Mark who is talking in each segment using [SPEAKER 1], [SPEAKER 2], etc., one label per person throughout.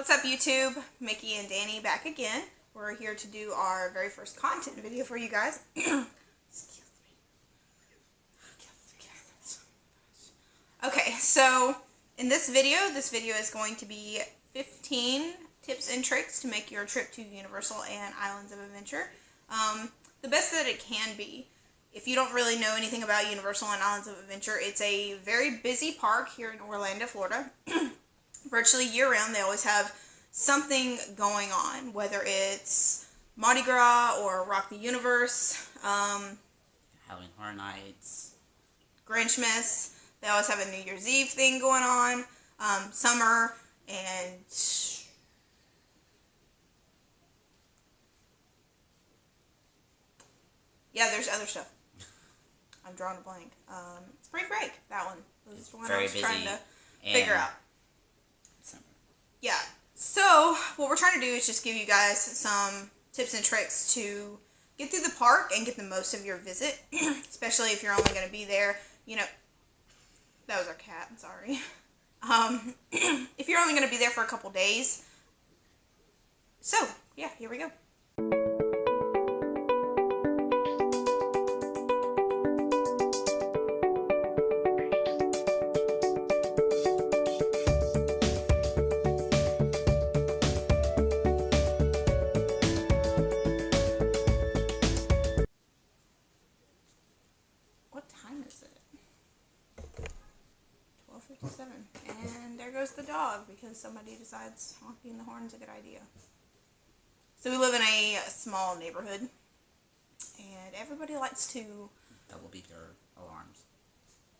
[SPEAKER 1] What's up, YouTube? Mickey and Danny back again. We're here to do our very first content video for you guys. Excuse me. Okay, so in this video is going to be 15 tips and tricks to make your trip to Universal and Islands of Adventure the best that it can be. If you don't really know anything about Universal and Islands of Adventure, it's a very busy park here in Orlando, Florida. Virtually year-round, they always have something going on, whether it's Mardi Gras or Rock the Universe,
[SPEAKER 2] Halloween Horror Nights,
[SPEAKER 1] Grinchmas. They always have a New Year's Eve thing going on, summer, and yeah, there's other stuff. I'm drawing a blank. Spring break, that one. Was the one I was trying to figure out.
[SPEAKER 2] Summer.
[SPEAKER 1] Yeah. So, what we're trying to do is just give you guys some tips and tricks to get through the park and get the most of your visit, especially if you're only going to be there, you know, that was our cat, I'm sorry. If you're only going to be there for a couple days. So, yeah, here we go. What time is it? 12:57. And there goes the dog because somebody decides honking the horn's a good idea. So we live in a small neighborhood, and everybody likes to
[SPEAKER 2] double beep their alarms.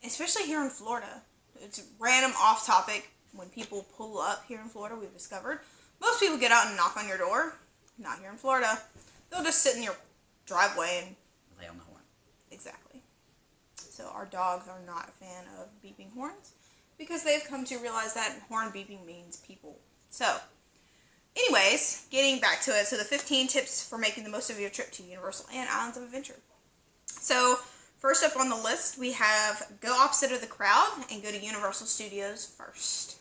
[SPEAKER 1] Especially here in Florida. It's random off topic. When people pull up here in Florida, we've discovered most people get out and knock on your door. Not here in Florida. They'll just sit in your driveway and
[SPEAKER 2] lay on the horn.
[SPEAKER 1] Exactly. So our dogs are not a fan of beeping horns because they've come to realize that horn beeping means people. So, anyways, getting back to it. So the 15 tips for making the most of your trip to Universal and Islands of Adventure. So, first up on the list, we have go opposite of the crowd and go to Universal Studios first.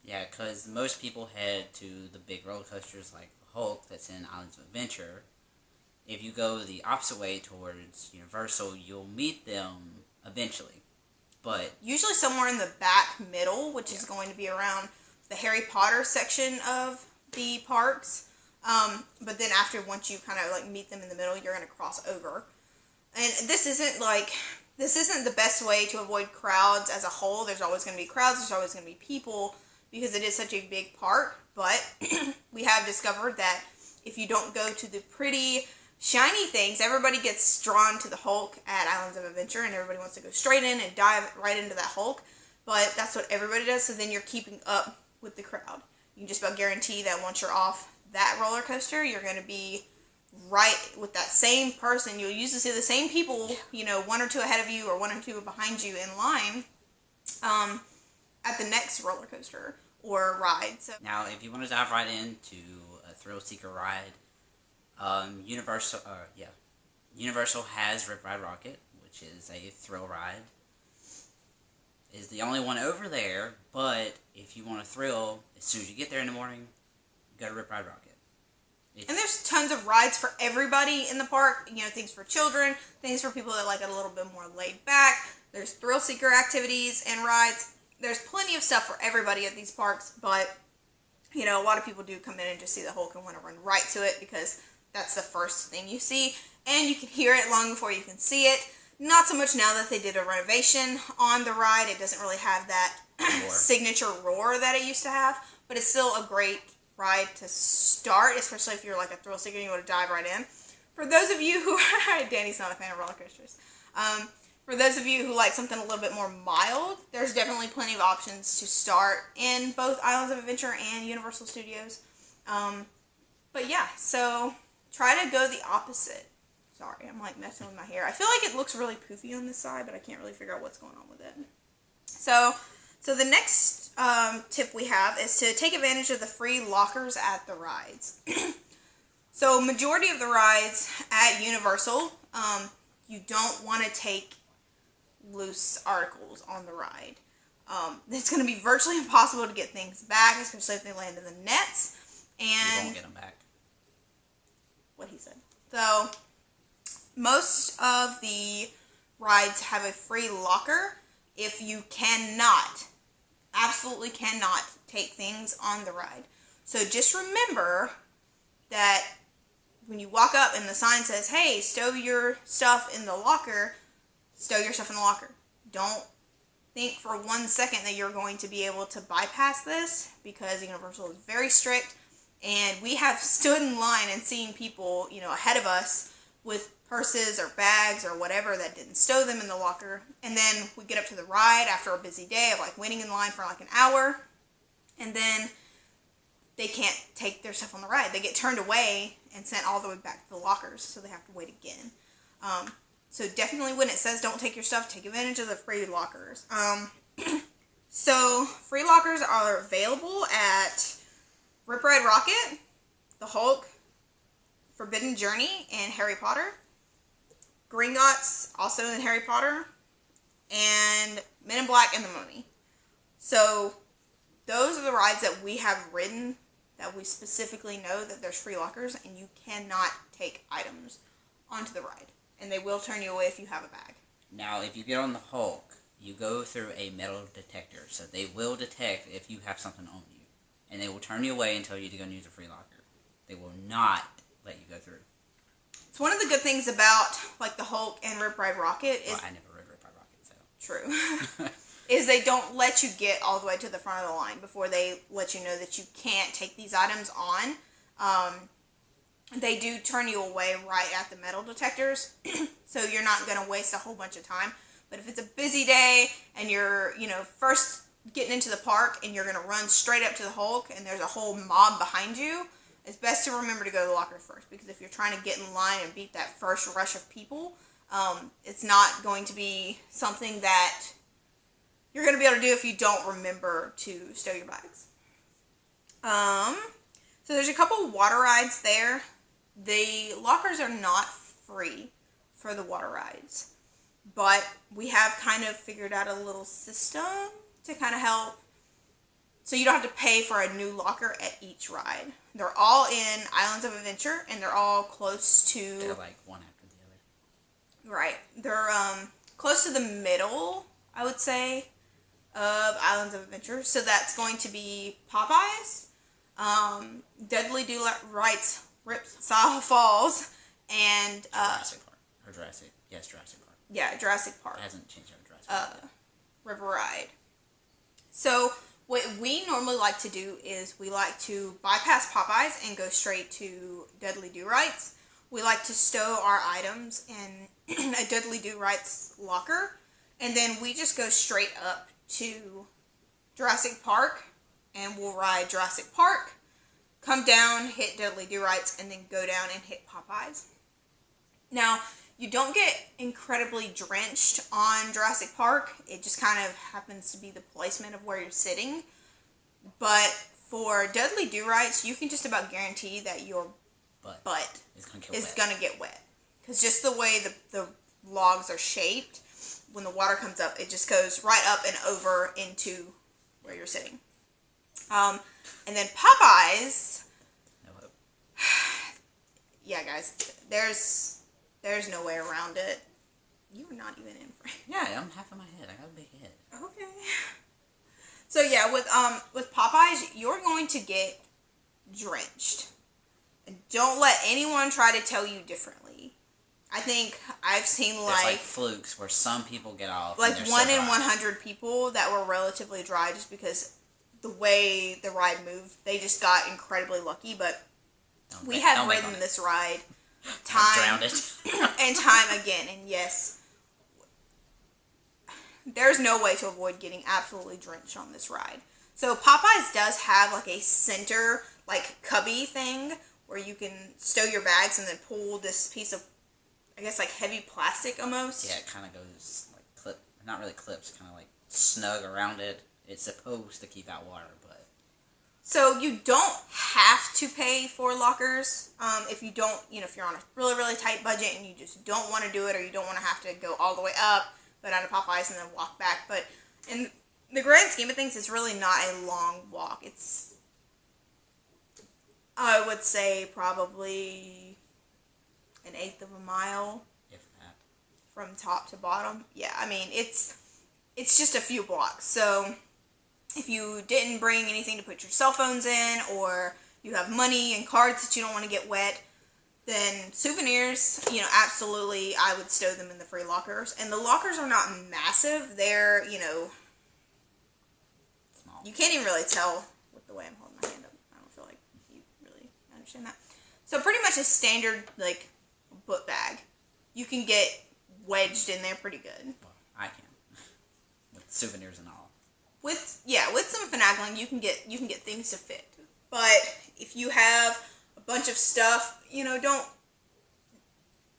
[SPEAKER 2] Yeah, because most people head to the big roller coasters like Hulk that's in Islands of Adventure. If you go the opposite way towards Universal, you'll meet them eventually. But
[SPEAKER 1] usually somewhere in the back middle, which is going to be around the Harry Potter section of the parks. But then once you kind of like meet them in the middle, you're going to cross over. And this isn't the best way to avoid crowds as a whole. There's always going to be crowds. There's always going to be people because it is such a big park. But we have discovered that if you don't go to the pretty shiny things, everybody gets drawn to the Hulk at Islands of Adventure, and everybody wants to go straight in and dive right into that Hulk. But that's what everybody does, so then you're keeping up with the crowd. You can just about guarantee that once you're off that roller coaster, you're going to be right with that same person. You'll usually see the same people, you know, one or two ahead of you or one or two behind you in line at the next roller coaster or ride. So
[SPEAKER 2] now, if you want to dive right into a thrill seeker ride, Universal has Rip Ride Rocket, which is a thrill ride. It's the only one over there, but if you want a thrill, as soon as you get there in the morning, go to Rip Ride Rocket.
[SPEAKER 1] And there's tons of rides for everybody in the park. You know, things for children, things for people that like it a little bit more laid back. There's thrill seeker activities and rides. There's plenty of stuff for everybody at these parks, but, you know, a lot of people do come in and just see the Hulk and want to run right to it because that's the first thing you see, and you can hear it long before you can see it. Not so much now that they did a renovation on the ride. It doesn't really have that signature roar that it used to have, but it's still a great ride to start, especially if you're like a thrill seeker and you want to dive right in. For those of you who, Danny's not a fan of roller coasters. For those of you who like something a little bit more mild, there's definitely plenty of options to start in both Islands of Adventure and Universal Studios. But yeah, so try to go the opposite. Sorry, I'm like messing with my hair. I feel like it looks really poofy on this side, but I can't really figure out what's going on with it. So the next tip we have is to take advantage of the free lockers at the rides. So majority of the rides at Universal, you don't want to take loose articles on the ride. It's going to be virtually impossible to get things back, especially if they land in the nets.
[SPEAKER 2] You
[SPEAKER 1] And
[SPEAKER 2] won't get them back.
[SPEAKER 1] what he said. So most of the rides have a free locker if you cannot, absolutely cannot take things on the ride. So just remember that when you walk up and the sign says, hey, stow your stuff in the locker, stow your stuff in the locker. Don't think for 1 second that you're going to be able to bypass this, because Universal is very strict, and we have stood in line and seen people, ahead of us with purses or bags or whatever that didn't stow them in the locker, and then we get up to the ride after a busy day of like waiting in line for like an hour, and then they can't take their stuff on the ride. They get turned away and sent all the way back to the lockers, so they have to wait again. So definitely when it says don't take your stuff, take advantage of the free lockers. So free lockers are available at Rip Ride Rocket, the Hulk, Forbidden Journey, and Harry Potter. Gringotts, also in Harry Potter, and Men in Black and the Mummy. So those are the rides that we have ridden that we specifically know that there's free lockers, and you cannot take items onto the ride. And they will turn you away if you have a bag.
[SPEAKER 2] Now, if you get on the Hulk, you go through a metal detector, so they will detect if you have something on you. And they will turn you away and tell you to go and use a free locker. They will not let you go through.
[SPEAKER 1] It's one of the good things about like the Hulk and Rip Ride Rocket is...
[SPEAKER 2] Well, I never rode Rip Ride Rocket, so...
[SPEAKER 1] True. Is they don't let you get all the way to the front of the line before they let you know that you can't take these items on. They do turn you away right at the metal detectors, so you're not going to waste a whole bunch of time. But if it's a busy day and you're, first getting into the park and you're going to run straight up to the Hulk and there's a whole mob behind you, it's best to remember to go to the lockers first, because if you're trying to get in line and beat that first rush of people, it's not going to be something that you're going to be able to do if you don't remember to stow your bags. So there's a couple water rides there. The lockers are not free for the water rides, but we have kind of figured out a little system to kind of help, so you don't have to pay for a new locker at each ride. They're all in Islands of Adventure, and they're all close to...
[SPEAKER 2] They're like one after the other.
[SPEAKER 1] Right. They're close to the middle, I would say, of Islands of Adventure. So that's going to be Popeyes, Dudley Do Right's Ripsaw Falls, and
[SPEAKER 2] Jurassic Park. Or Jurassic. Yes, Jurassic Park.
[SPEAKER 1] Yeah, Jurassic Park.
[SPEAKER 2] It hasn't changed over Jurassic Park.
[SPEAKER 1] River Ride. So what we normally like to do is we like to bypass Popeyes and go straight to Dudley Do Right's. We like to stow our items in a Dudley Do Right's locker, and then we just go straight up to Jurassic Park, and we'll ride Jurassic Park, come down, hit Dudley Do Right's, and then go down and hit Popeyes. Now, you don't get incredibly drenched on Jurassic Park. It just kind of happens to be the placement of where you're sitting. But for Dudley Do Right's, you can just about guarantee that your butt is going to get wet. Because just the way the logs are shaped, when the water comes up, it just goes right up and over into where you're sitting. And then Popeyes...
[SPEAKER 2] No hope.
[SPEAKER 1] Yeah, guys, there's no way around it. You are not even in frame.
[SPEAKER 2] Yeah, I'm half of my head. I got a big head.
[SPEAKER 1] Okay. So yeah, with Popeyes, you're going to get drenched. And don't let anyone try to tell you differently. I think I've seen
[SPEAKER 2] There's like flukes where some people get off.
[SPEAKER 1] Like 1 in 100 people that were relatively dry just because the way the ride moved. They just got incredibly lucky, but we have ridden this ride time and time again, and yes, there's no way to avoid getting absolutely drenched on this ride. So Popeyes does have like a center, like cubby thing where you can stow your bags and then pull this piece of, I guess, like heavy plastic almost.
[SPEAKER 2] Yeah, it kind of goes like not really clips, kind of like snug around it. It's supposed to keep out water, but...
[SPEAKER 1] So you don't have to pay for lockers if you don't, if you're on a really, really tight budget and you just don't want to do it, or you don't want to have to go all the way up, go down to Popeyes and then walk back. But in the grand scheme of things, it's really not a long walk. It's, I would say, probably an eighth of a mile.
[SPEAKER 2] If that.
[SPEAKER 1] From top to bottom. Yeah, I mean, it's just a few blocks. So if you didn't bring anything to put your cell phones in, or you have money and cards that you don't want to get wet, then souvenirs, absolutely, I would stow them in the free lockers. And the lockers are not massive. They're,
[SPEAKER 2] Small.
[SPEAKER 1] you can't even really tell with the way I'm holding my hand up. I don't feel like you really understand that. So pretty much a standard, like, book bag. You can get wedged in there pretty good.
[SPEAKER 2] Well, I can. With souvenirs and all.
[SPEAKER 1] With some finagling, you can get things to fit. But if you have a bunch of stuff,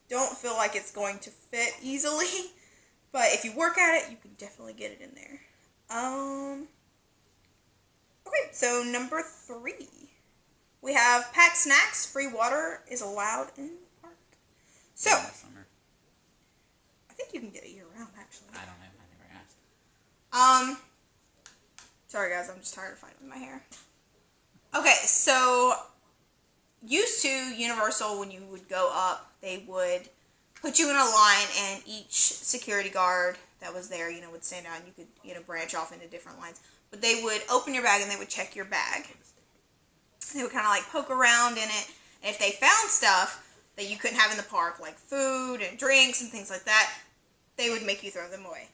[SPEAKER 1] don't feel like it's going to fit easily. But if you work at it, you can definitely get it in there. Okay, so number 3. We have packed snacks. Free water is allowed in the park. So,
[SPEAKER 2] In the summer.
[SPEAKER 1] I think you can get it year-round, actually.
[SPEAKER 2] I don't know. I never asked.
[SPEAKER 1] Sorry guys, I'm just tired of fighting with my hair. Okay, so used to Universal, when you would go up, they would put you in a line, and each security guard that was there, would stand out, and you could, branch off into different lines. But they would open your bag, and they would check your bag. They would kind of like poke around in it, and if they found stuff that you couldn't have in the park, like food and drinks and things like that, they would make you throw them away.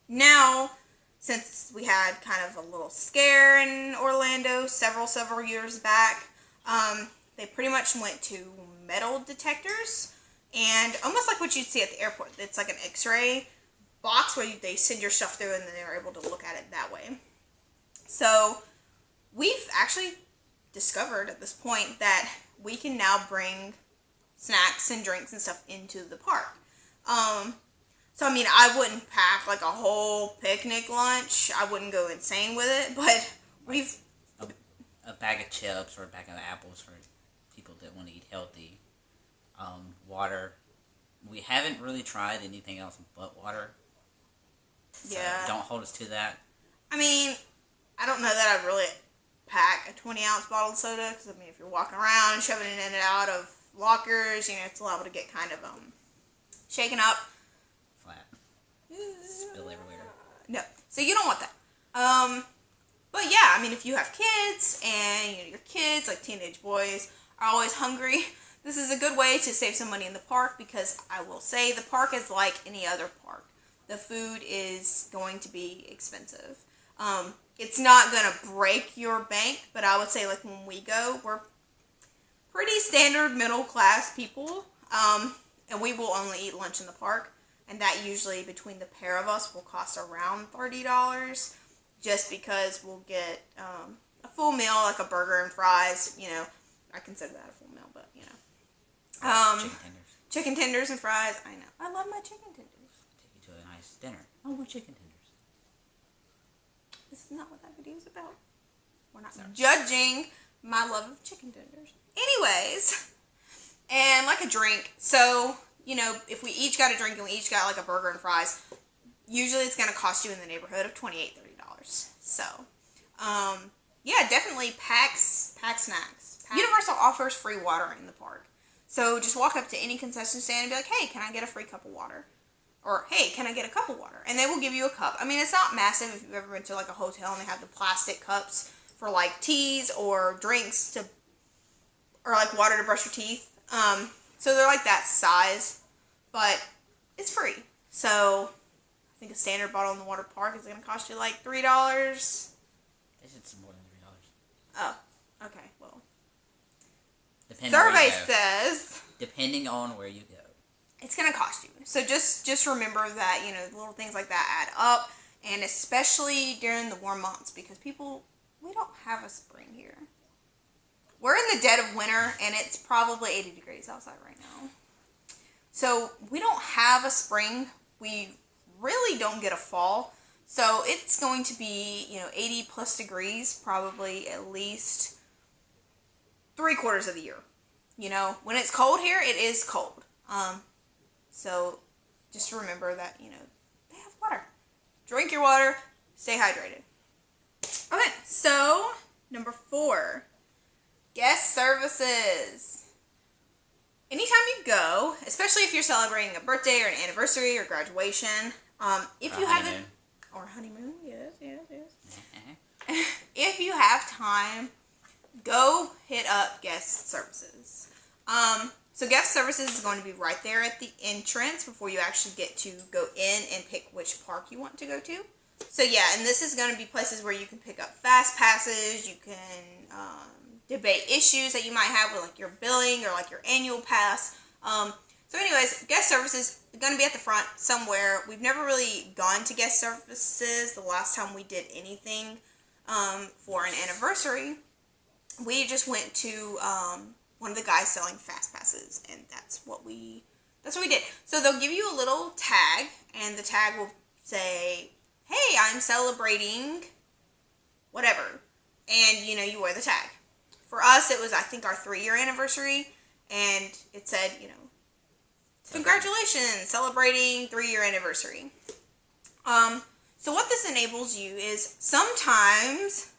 [SPEAKER 1] Now, since we had kind of a little scare in Orlando several years back, they pretty much went to metal detectors, and almost like what you'd see at the airport. It's like an x-ray box where they send your stuff through, and then they're able to look at it that way. So we've actually discovered at this point that we can now bring snacks and drinks and stuff into the park. So, I mean, I wouldn't pack like a whole picnic lunch. I wouldn't go insane with it, but we've...
[SPEAKER 2] A bag of chips or a bag of apples for people that want to eat healthy. Water. We haven't really tried anything else but water. So
[SPEAKER 1] Yeah.
[SPEAKER 2] don't hold us to that.
[SPEAKER 1] I mean, I don't know that I'd really pack a 20-ounce bottle of soda, because, I mean, if you're walking around and shoving it in and out of lockers, it's liable to get kind of shaken up.
[SPEAKER 2] Flat. Spill everywhere.
[SPEAKER 1] No. So you don't want that. But yeah, I mean, if you have kids, and your kids, like teenage boys, are always hungry, this is a good way to save some money in the park, because I will say the park is like any other park. The food is going to be expensive. It's not going to break your bank, but I would say, like, when we go, we're pretty standard middle-class people, and we will only eat lunch in the park, and that usually, between the pair of us, will cost around $30, just because we'll get a full meal, like a burger and fries. I consider that a full meal, but,
[SPEAKER 2] Chicken tenders.
[SPEAKER 1] Chicken tenders and fries. I know. I love my chicken tenders.
[SPEAKER 2] Take you to a nice dinner. I want chicken tenders.
[SPEAKER 1] This is not what that video is about. We're not judging my love of chicken tenders. Anyways, and like a drink. So, if we each got a drink and we each got like a burger and fries, usually it's going to cost you in the neighborhood of $28, $30. So, yeah, definitely pack snacks. Universal offers free water in the park. So just walk up to any concession stand and be like, hey, can I get a free cup of water? Or, hey, can I get a cup of water? And they will give you a cup. I mean, it's not massive if you've ever been to like a hotel and they have the plastic cups for like teas or drinks or like water to brush your teeth. So they're like that size, but it's free. So I think a standard bottle in the water park is going to cost you like $3.
[SPEAKER 2] They said it's more than $3.
[SPEAKER 1] Oh, okay, well.
[SPEAKER 2] Depending where
[SPEAKER 1] Survey
[SPEAKER 2] you go.
[SPEAKER 1] says
[SPEAKER 2] Depending on where you go.
[SPEAKER 1] it's going to cost you. So just remember that, little things like that add up, and especially during the warm months, because we don't have a spring here. We're in the dead of winter, and it's probably 80 degrees outside right now. So we don't have a spring. We really don't get a fall. So it's going to be, 80 plus degrees, probably at least 3/4 of the year. When it's cold here, it is cold. So just remember that, they have water. Drink your water, stay hydrated. Okay, so number 4, guest services. Anytime you go, especially if you're celebrating a birthday or an anniversary or graduation, if you have or honeymoon, yes. If you have time, go hit up guest services. So guest services is going to be right there at the entrance before you actually get to go in and pick which park you want to go to. So yeah, and this is going to be places where you can pick up fast passes, you can debate issues that you might have with like your billing or like your annual pass. So anyways, guest services is going to be at the front somewhere. We've never really gone to guest services. The last time we did anything for an anniversary, we just went to one of the guys selling fast passes, and that's what we did. So they'll give you a little tag, and the tag will say, hey, I'm celebrating whatever, and you wear the tag. For us, it was, I think, our 3-year anniversary, and it said, congratulations, celebrating 3-year anniversary. So what this enables you is sometimes,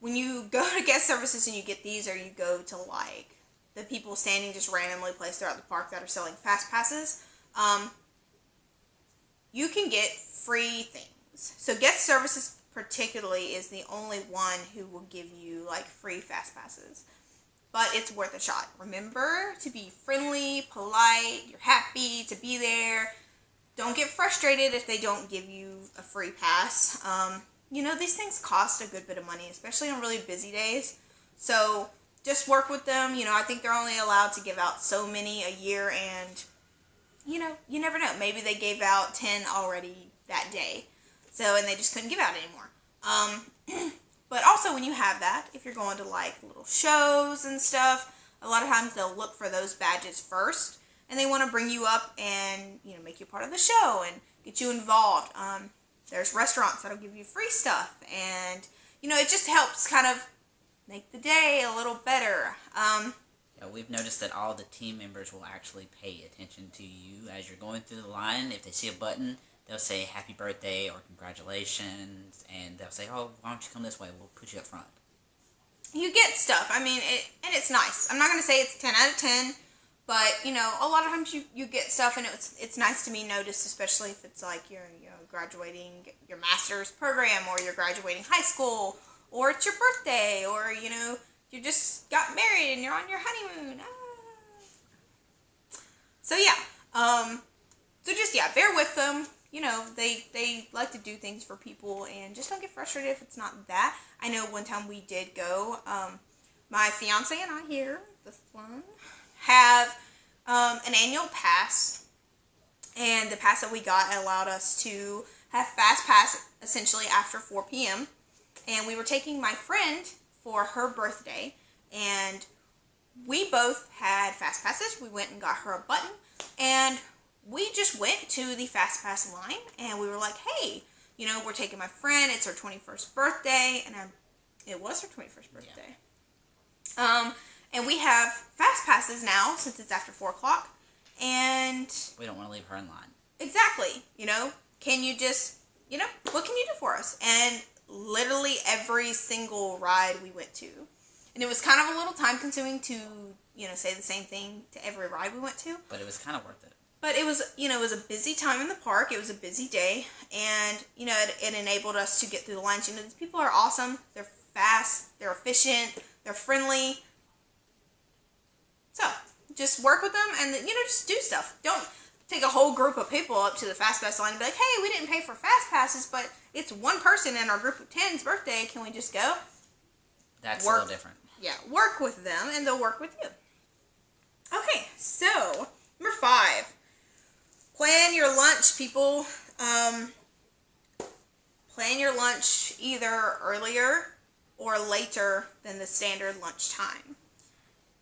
[SPEAKER 1] when you go to guest services and you get these, or you go to like the people standing just randomly placed throughout the park that are selling fast passes, you can get free things. So guest services particularly is the only one who will give you like free fast passes. But it's worth a shot. Remember to be friendly, polite, you're happy to be there. Don't get frustrated if they don't give you a free pass. These things cost a good bit of money, especially on really busy days. So just work with them. I think they're only allowed to give out so many a year, and you never know. Maybe they gave out 10 already that day. And they just couldn't give out anymore. But also when you have that, if you're going to like little shows and stuff, a lot of times they'll look for those badges first, and they want to bring you up and make you part of the show and get you involved. There's restaurants that'll give you free stuff, and it just helps kind of make the day a little better.
[SPEAKER 2] Yeah, we've noticed that all the team members will actually pay attention to you as you're going through the line. If they see a button, they'll say happy birthday or congratulations, and they'll say, oh, why don't you come this way, we'll put you up front.
[SPEAKER 1] You get stuff. I mean, and it's nice. I'm not going to say it's 10 out of 10, but, a lot of times you get stuff, and it's nice to be noticed, especially if it's like you're graduating your master's program, or you're graduating high school, or it's your birthday, or, you just got married and you're on your honeymoon. So, yeah. Bear with them. They like to do things for people, and just don't get frustrated if it's not that. I know one time we did go, my fiance and I here, this one, have an annual pass, and the pass that we got allowed us to have fast pass essentially after 4 p.m., and we were taking my friend for her birthday, and we both had fast passes. We went and got her a button, and we just went to the fast pass line, and we were like, hey, we're taking my friend, it's her 21st birthday, and it was her 21st birthday. Yeah. And we have fast passes now, since it's after 4 o'clock, and
[SPEAKER 2] we don't want to leave her in line.
[SPEAKER 1] Exactly. Can you just, what can you do for us? And literally every single ride we went to, and it was kind of a little time consuming to, say the same thing to every ride we went to.
[SPEAKER 2] But it was kind of worth it.
[SPEAKER 1] But it was, it was a busy time in the park. It was a busy day, and, it enabled us to get through the lines. These people are awesome. They're fast. They're efficient. They're friendly. So, just work with them and, just do stuff. Don't take a whole group of people up to the Fast Pass line and be like, hey, we didn't pay for Fast Passes, but it's one person in our group of 10's birthday. Can we just go?
[SPEAKER 2] That's a little different.
[SPEAKER 1] Yeah, work with them, and they'll work with you. Okay, so, number 5. Plan your lunch, people. Plan your lunch either earlier or later than the standard lunch time.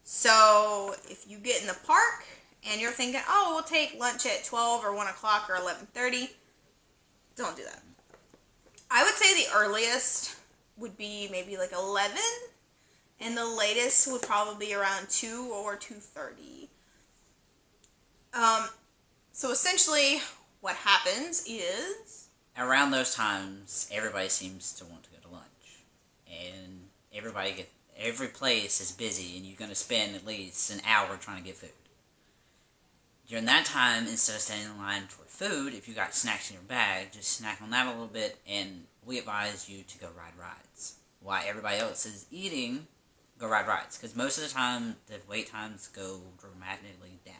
[SPEAKER 1] So if you get in the park and you're thinking, oh, we'll take lunch at 12 or 1 o'clock or 11:30, don't do that. I would say the earliest would be maybe like 11, and the latest would probably be around 2 or 2:30. So essentially,
[SPEAKER 2] what happens
[SPEAKER 1] is
[SPEAKER 2] around those times, everybody seems to want to go to lunch, and every place is busy, and you're going to spend at least an hour trying to get food. During that time, instead of standing in line for food, if you got snacks in your bag, just snack on that a little bit, and we advise you to go ride rides. While everybody else is eating, go ride rides, because most of the time, the wait times go dramatically down.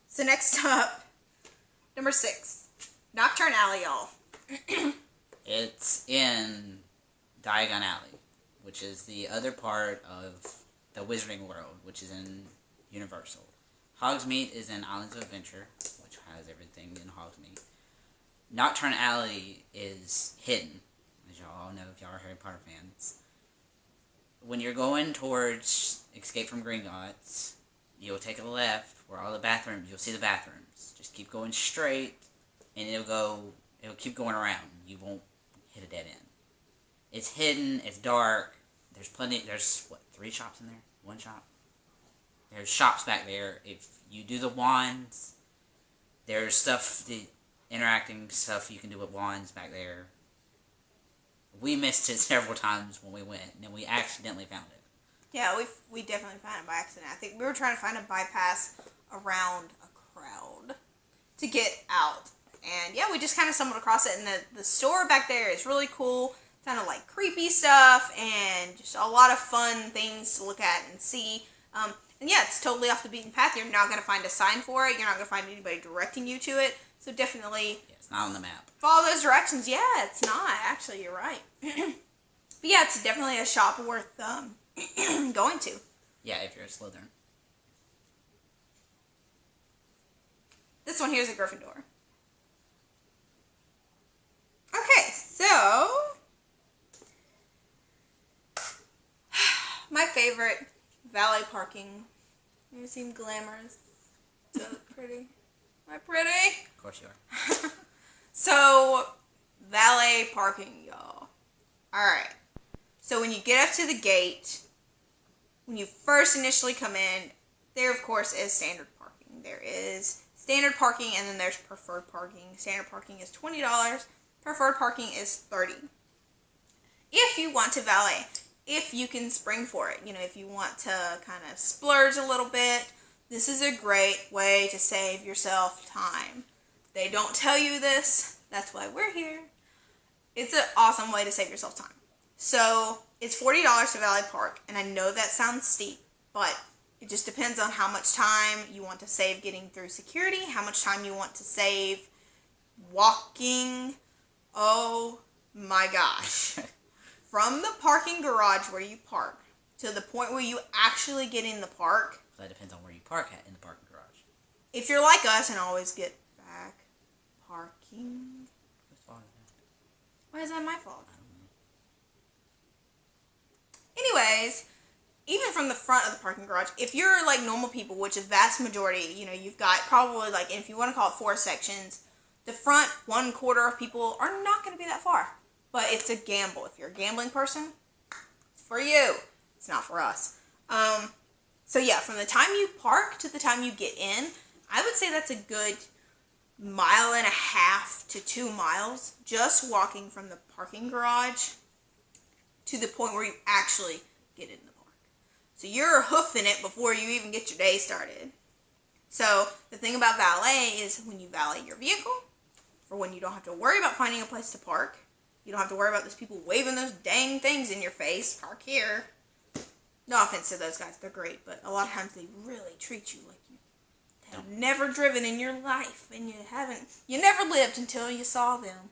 [SPEAKER 1] So next up, number 6, Nocturne Alley, y'all.
[SPEAKER 2] It's in Diagon Alley, which is the other part of the Wizarding World, which is in Universal. Hogsmeade is in Islands of Adventure, which has everything in Hogsmeade. Nocturne Alley is hidden, as y'all all know if y'all are Harry Potter fans. When you're going towards Escape from Gringotts, you'll take a left where all the bathrooms, you'll see the bathrooms. Just keep going straight, and it'll keep going around. You won't hit a dead end. It's hidden, it's dark, there's 3 shops in there? 1 shop? There's shops back there. If you do the wands, there's stuff, the interacting stuff you can do with wands back there. We missed it several times when we went, and then we accidentally found it.
[SPEAKER 1] Yeah, we definitely found it by accident. I think we were trying to find a bypass around a crowd to get out. And yeah, we just kind of stumbled across it. And the store back there is really cool. Kind of like creepy stuff and just a lot of fun things to look at and see. And yeah, it's totally off the beaten path. You're not going to find a sign for it. You're not going to find anybody directing you to it. So definitely...
[SPEAKER 2] Yeah, it's not on the map.
[SPEAKER 1] Follow those directions. Yeah, it's not. Actually, you're right. But yeah, it's definitely a shop worth going to.
[SPEAKER 2] Yeah, if you're a Slytherin.
[SPEAKER 1] This one here is a Gryffindor. Okay, so... my favorite, valet parking. You seem glamorous. So pretty. Am I pretty?
[SPEAKER 2] Of course you are.
[SPEAKER 1] So, valet parking, y'all. Alright. So when you get up to the gate, when you first initially come in, there of course is standard parking. There is standard parking and then there's preferred parking. Standard parking is $20. Preferred parking is $30. If you want to valet, if you can spring for it, if you want to kind of splurge a little bit, this is a great way to save yourself time. They don't tell you this, that's why we're here. It's an awesome way to save yourself time. So, it's $40 to valet park, and I know that sounds steep, but it just depends on how much time you want to save getting through security, how much time you want to save walking. Oh my gosh. From the parking garage where you park to the point where you actually get in the park.
[SPEAKER 2] That depends on where you park at in the parking garage.
[SPEAKER 1] If you're like us and always get back parking.
[SPEAKER 2] Whose fault is that?
[SPEAKER 1] Why is that my fault?
[SPEAKER 2] I don't know.
[SPEAKER 1] Anyways, even from the front of the parking garage, if you're like normal people, which is vast majority, you've got probably like, if you want to call it 4 sections, the front 1/4 of people are not going to be that far. But it's a gamble. If you're a gambling person, it's for you. It's not for us. So yeah, from the time you park to the time you get in, I would say that's a good 1.5 miles to 2 miles just walking from the parking garage to the point where you actually get in the park. So you're hoofing it before you even get your day started. So the thing about valet is when you valet your vehicle, for when you don't have to worry about finding a place to park, you don't have to worry about those people waving those dang things in your face. Park here. No offense to those guys. They're great. But a lot of times they really treat you like you have never driven in your life. And you never lived until you saw them.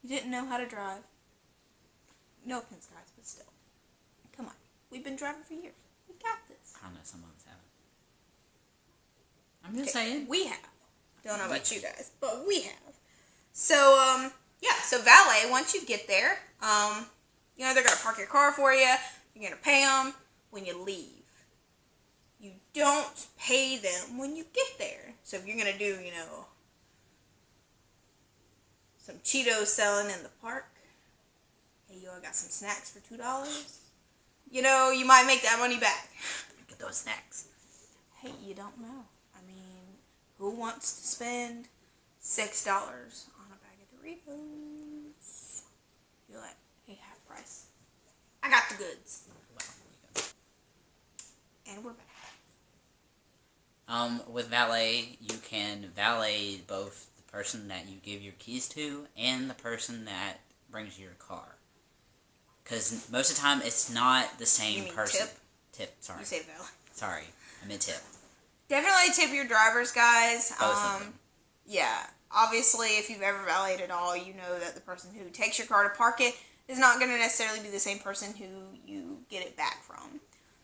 [SPEAKER 1] You didn't know how to drive. No offense, guys, but still. Come on. We've been driving for years. We got this.
[SPEAKER 2] I don't know, some of us haven't. I'm just saying.
[SPEAKER 1] We have. Don't know about you guys, but we have. So, yeah, so valet, once you get there, they're going to park your car for you. You're going to pay them when you leave. You don't pay them when you get there. So if you're going to do, some Cheetos selling in the park, hey, I got some snacks for $2. You might make that money back.
[SPEAKER 2] Get those snacks.
[SPEAKER 1] Hey, you don't know. I mean, Who wants to spend $6 on a bag of Doritos? You're like, hey, half price. I got the goods.
[SPEAKER 2] Wow.
[SPEAKER 1] And we're back.
[SPEAKER 2] With valet, you can valet both the person that you give your keys to and the person that brings you your car. Because most of the time, it's not the same
[SPEAKER 1] You mean
[SPEAKER 2] person.
[SPEAKER 1] tip?
[SPEAKER 2] Tip, sorry.
[SPEAKER 1] You say valet.
[SPEAKER 2] Sorry, I meant tip.
[SPEAKER 1] Definitely tip your drivers, guys.
[SPEAKER 2] Both of them.
[SPEAKER 1] Yeah. Obviously, if you've ever valeted at all, you know that the person who takes your car to park it is not going to necessarily be the same person who you get it back from.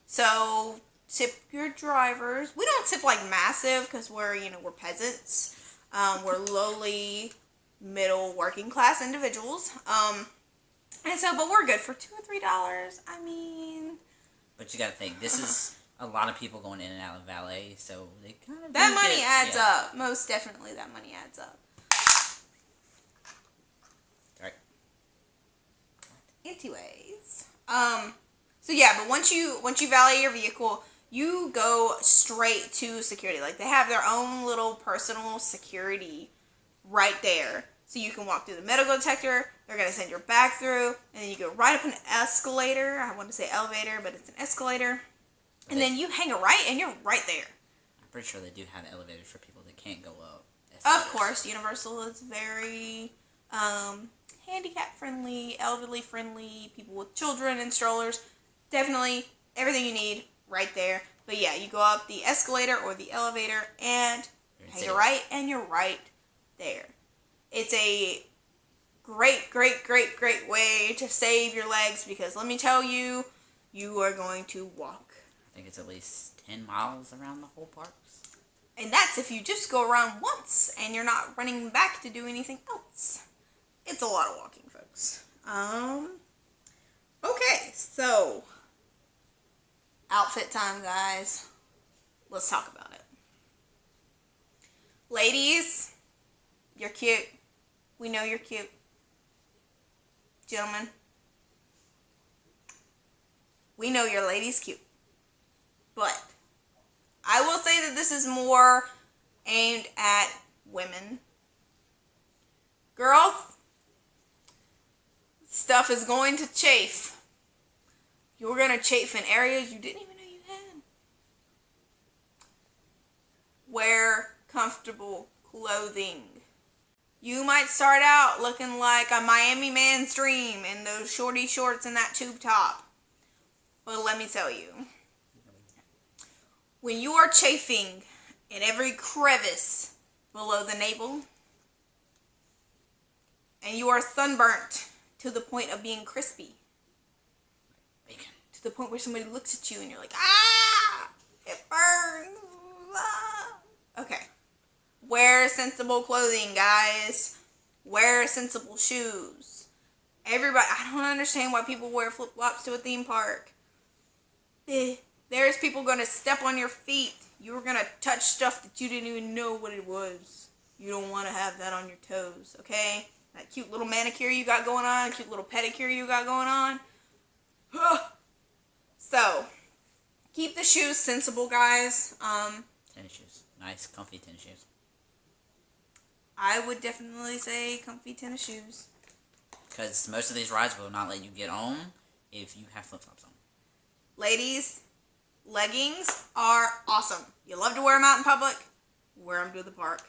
[SPEAKER 1] So, tip your drivers. We don't tip like massive because we're peasants. We're lowly, middle, working class individuals. But we're good for $2 or $3. I mean,
[SPEAKER 2] But you gotta think, this is a lot of people going in and out of valet, so they kind of
[SPEAKER 1] that money adds up. Most definitely, that money adds up.
[SPEAKER 2] Right.
[SPEAKER 1] Anyways, so yeah, but once you valet your vehicle, you go straight to security. Like, they have their own little personal security right there. So you can walk through the metal detector, they're going to send your bag through, and then you go right up an escalator. I want to say elevator, but it's an escalator. And then you hang a right, and you're right there.
[SPEAKER 2] I'm pretty sure they do have elevators for people that can't go up.
[SPEAKER 1] Of course, Universal is very handicap-friendly, elderly-friendly, people with children and strollers. Definitely everything you need right there. But yeah, you go up the escalator or the elevator, and hang a right, and you're right there. It's a great, great, great, great way to save your legs because let me tell you, you are going to walk.
[SPEAKER 2] I think it's at least 10 miles around the whole parks.
[SPEAKER 1] And that's if you just go around once and you're not running back to do anything else. It's a lot of walking, folks. Okay, so outfit time, guys. Let's talk about it. Ladies, you're cute. We know you're cute. Gentlemen, we know your lady's cute. But I will say that this is more aimed at women. Girls, stuff is going to chafe. You're going to chafe in areas you didn't even know you had. Wear comfortable clothing. You might start out looking like a Miami man's dream in those shorty shorts and that tube top. But let me tell you, when you are chafing in every crevice below the navel, and you are sunburnt to the point of being crispy, to the point where somebody looks at you and you're like, ah, it burns. Ah. Okay. Wear sensible clothing, guys. Wear sensible shoes. Everybody, I don't understand why people wear flip-flops to a theme park. There's people going to step on your feet. You're going to touch stuff that you didn't even know what it was. You don't want to have that on your toes, okay? That cute little manicure you got going on, cute little pedicure you got going on. So, keep the shoes sensible, guys.
[SPEAKER 2] Tennis shoes. Nice, comfy tennis shoes.
[SPEAKER 1] I would definitely say comfy tennis shoes.
[SPEAKER 2] Because most of these rides will not let you get on if you have flip-flops on.
[SPEAKER 1] Ladies, leggings are awesome. You love to wear them out in public? Wear them to the park.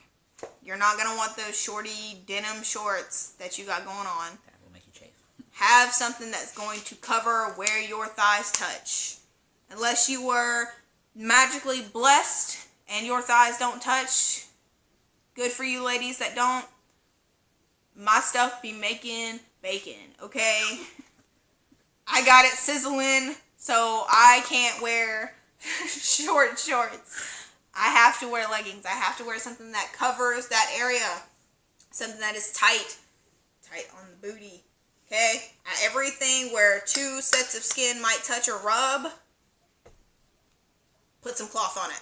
[SPEAKER 1] You're not going to want those shorty denim shorts that you got going on.
[SPEAKER 2] That will make you chafe.
[SPEAKER 1] Have something that's going to cover where your thighs touch. Unless you were magically blessed and your thighs don't touch. Good for you ladies that don't. My stuff be making bacon, okay? I got it sizzling, so I can't wear short shorts. I have to wear leggings. I have to wear something that covers that area. Something that is tight. Tight on the booty, okay? Everything where two sets of skin might touch or rub, put some cloth on it.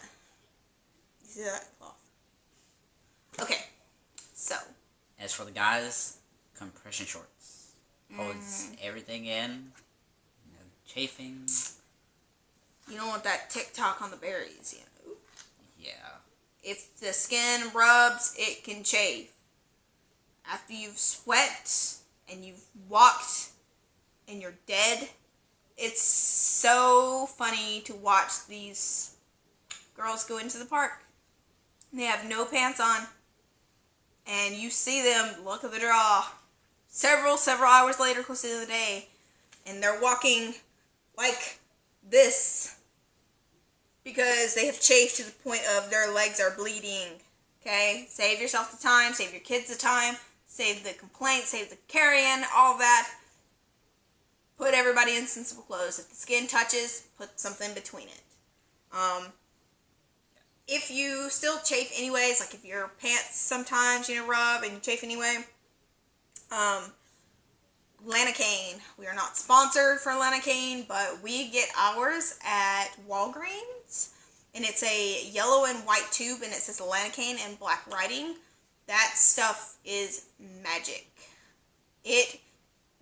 [SPEAKER 1] You see that? Cloth. Okay, so.
[SPEAKER 2] As for the guys, compression shorts. Holds everything in. No chafing.
[SPEAKER 1] You don't want that TikTok on the berries, you know.
[SPEAKER 2] Yeah.
[SPEAKER 1] If the skin rubs, it can chafe. After you've sweat and you've walked and you're dead, it's so funny to watch these girls go into the park. They have no pants on, and you see them, look at the draw, several hours later, close to the end of the day, and they're walking like this because they have chafed to the point of their legs are bleeding. Okay? Save yourself the time, save your kids the time, save the complaints, save the carrying, all that. Put everybody in sensible clothes. If the skin touches, put something between it. If you still chafe anyways, like if your pants sometimes, rub and you chafe anyway, Lanacane. We are not sponsored for Lanacane, but we get ours at Walgreens, and it's a yellow and white tube, and it says Lanacane and black writing. That stuff is magic. It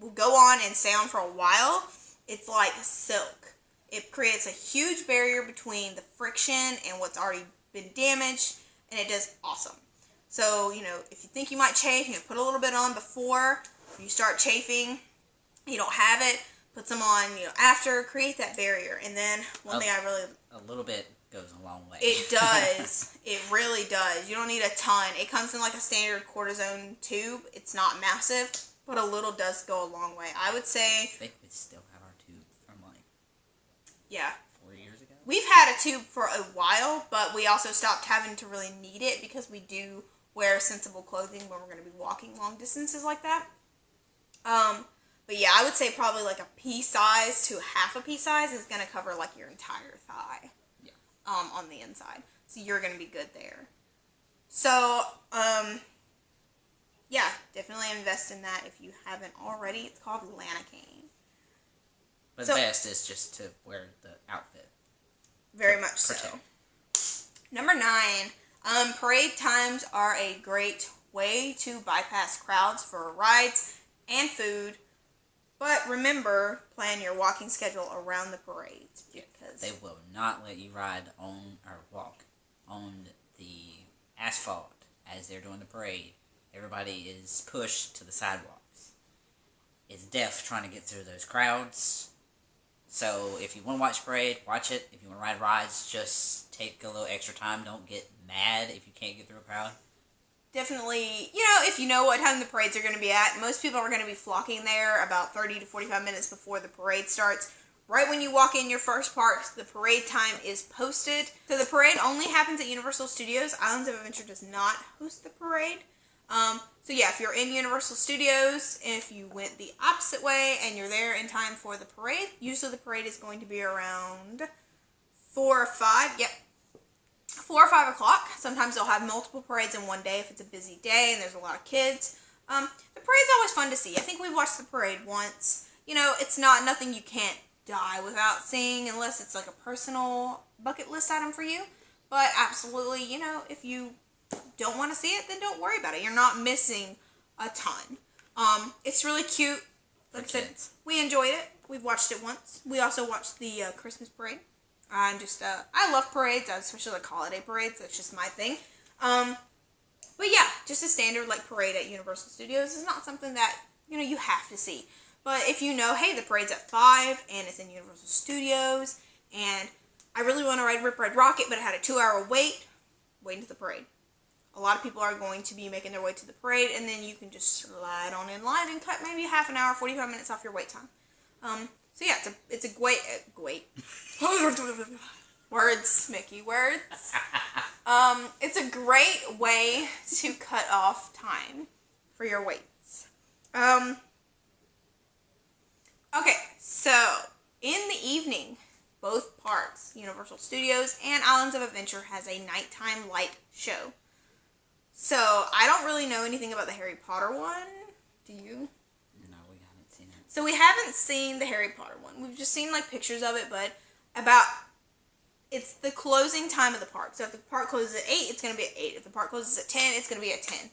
[SPEAKER 1] will go on and stay on for a while. It's like silk. It creates a huge barrier between the friction and what's already been damaged, and it does awesome. So, if you think you might chafe, put a little bit on before you start chafing. You don't have it, put some on, after, create that barrier. And then
[SPEAKER 2] a little bit goes a long way.
[SPEAKER 1] It does. It really does. You don't need a ton. It comes in like a standard cortisone tube. It's not massive, but a little does go a long way. I would say...
[SPEAKER 2] I think we still have our tube from 4 years ago.
[SPEAKER 1] We've had a tube for a while, but we also stopped having to really need it because we do wear sensible clothing when we're going to be walking long distances like that. But yeah, I would say probably like a pea size to half a pea size is going to cover like your entire thigh.
[SPEAKER 2] Yeah.
[SPEAKER 1] On the inside. So you're going to be good there. So, yeah, definitely invest in that if you haven't already. It's called Lanacane.
[SPEAKER 2] But the best is just to wear the outfit.
[SPEAKER 1] Very much so. Number 9, parade times are a great way to bypass crowds for rides and food. But remember, plan your walking schedule around the parades. Because
[SPEAKER 2] they will not let you ride on or walk on the asphalt as they're doing the parade. Everybody is pushed to the sidewalks. It's death trying to get through those crowds. So if you want to watch the parade, watch it. If you want to ride rides, just take a little extra time. Don't get mad if you can't get through a crowd.
[SPEAKER 1] Definitely, if you know what time the parades are going to be at, most people are going to be flocking there about 30 to 45 minutes before the parade starts. Right when you walk in your first park, the parade time is posted. So the parade only happens at Universal Studios. Islands of Adventure does not host the parade. So yeah, if you're in Universal Studios, if you went the opposite way and you're there in time for the parade, usually the parade is going to be around 4 or 5. Yep. 4 or 5 o'clock. Sometimes they'll have multiple parades in one day if it's a busy day and there's a lot of kids. The parade's always fun to see. I think we watched the parade once. It's not nothing you can't die without seeing unless it's like a personal bucket list item for you. But absolutely, if you don't want to see it, then don't worry about it. You're not missing a ton. It's really cute. Like I said, we enjoyed it. We've watched it once. We also watched the Christmas parade. I love parades, especially like holiday parades. That's just my thing. But yeah, just a standard like parade at Universal Studios is not something that, you have to see. But if hey, the parade's at 5 and it's in Universal Studios and I really want to ride Rip Ride Rocket, but it had a 2-hour wait into the parade. A lot of people are going to be making their way to the parade, and then you can just slide on in line and cut maybe half an hour, 45 minutes off your wait time. So yeah, it's a great words, Mickey, words. It's a great way to cut off time for your waits. Okay, so in the evening, both parks, Universal Studios and Islands of Adventure, has a nighttime light show. So I don't really know anything about the Harry Potter one. Do you?
[SPEAKER 2] No, we haven't seen it.
[SPEAKER 1] So we haven't seen the Harry Potter one. We've just seen like pictures of it, but it's the closing time of the park. So if the park closes at 8, it's going to be at 8. If the park closes at 10, it's going to be at 10.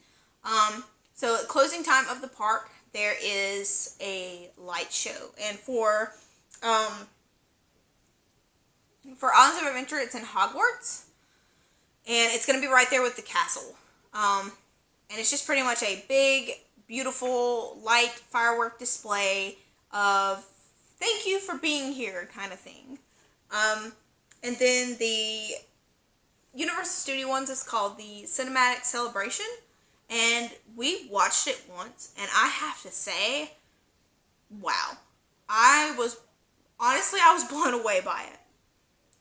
[SPEAKER 1] So closing time of the park, there is a light show. And for Islands of Adventure, it's in Hogwarts. and it's going to be right there with the castle. And it's just pretty much a big, beautiful light firework display of thank you for being here kind of thing. And then the Universal Studio ones is called the Cinematic Celebration, and we watched it once, and I have to say, wow. I was blown away by it.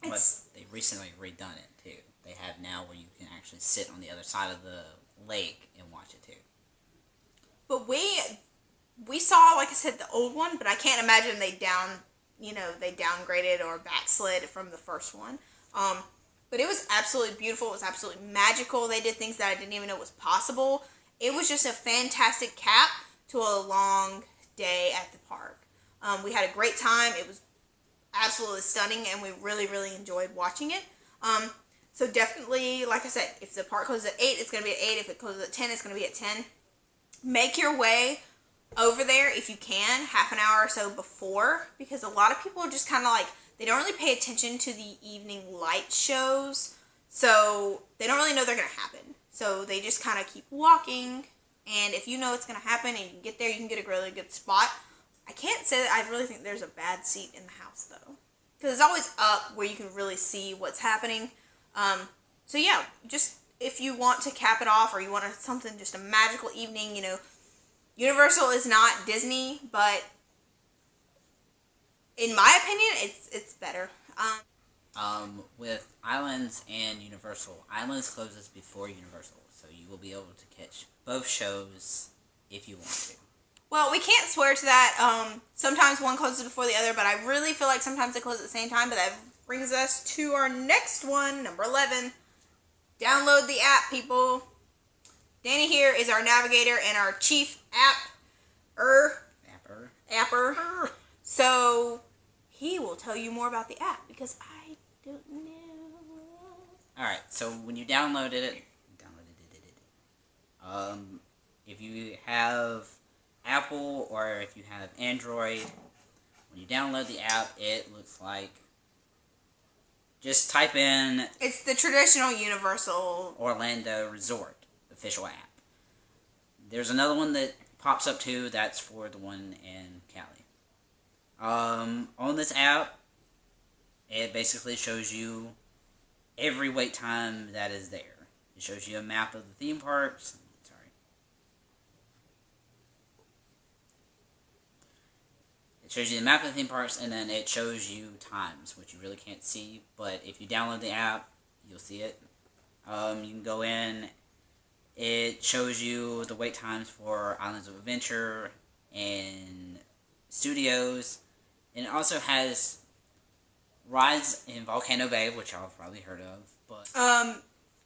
[SPEAKER 2] But they recently redone it too. They have now where you can actually sit on the other side of the lake and watch it too.
[SPEAKER 1] But we saw, like I said, the old one, but I can't imagine they downgraded or backslid from the first one. But it was absolutely beautiful. It was absolutely magical. They did things that I didn't even know was possible. It was just a fantastic cap to a long day at the park. We had a great time. It was absolutely stunning, and we really, really enjoyed watching it. So definitely, like I said, if the park closes at 8, it's going to be at 8. If it closes at 10, it's going to be at 10. Make your way over there if you can, half an hour or so before, because a lot of people are just kind of like, they don't really pay attention to the evening light shows, so they don't really know they're going to happen. So they just kind of keep walking, and if you know it's going to happen and you can get there, you can get a really good spot. I can't say that I really think there's a bad seat in the house, though, because it's always up where you can really see what's happening. So yeah, just if you want to cap it off or you want something, just a magical evening, Universal is not Disney, but in my opinion, it's better.
[SPEAKER 2] With Islands and Universal, Islands closes before Universal, so you will be able to catch both shows if you want to.
[SPEAKER 1] Well, we can't swear to that. Sometimes one closes before the other, but I really feel like sometimes they close at the same time. But that brings us to our next one, number 11. Download the app, people. Danny here is our navigator and our chief apper. So he will tell you more about the app because I don't know.
[SPEAKER 2] Alright, so when you downloaded it, if you have Apple or if you have Android, when you download the app, it looks like, just type in,
[SPEAKER 1] it's the traditional Universal
[SPEAKER 2] Orlando Resort official app. There's another one that pops up too, that's for the one in Cali. On this app, it basically shows you every wait time that is there. It shows you a map of the theme parks. It shows you the map of the theme parks, and then it shows you times, which you really can't see. But if you download the app, you'll see it. You can go in. It shows you the wait times for Islands of Adventure and Studios. And it also has rides in Volcano Bay, which y'all have probably heard of. But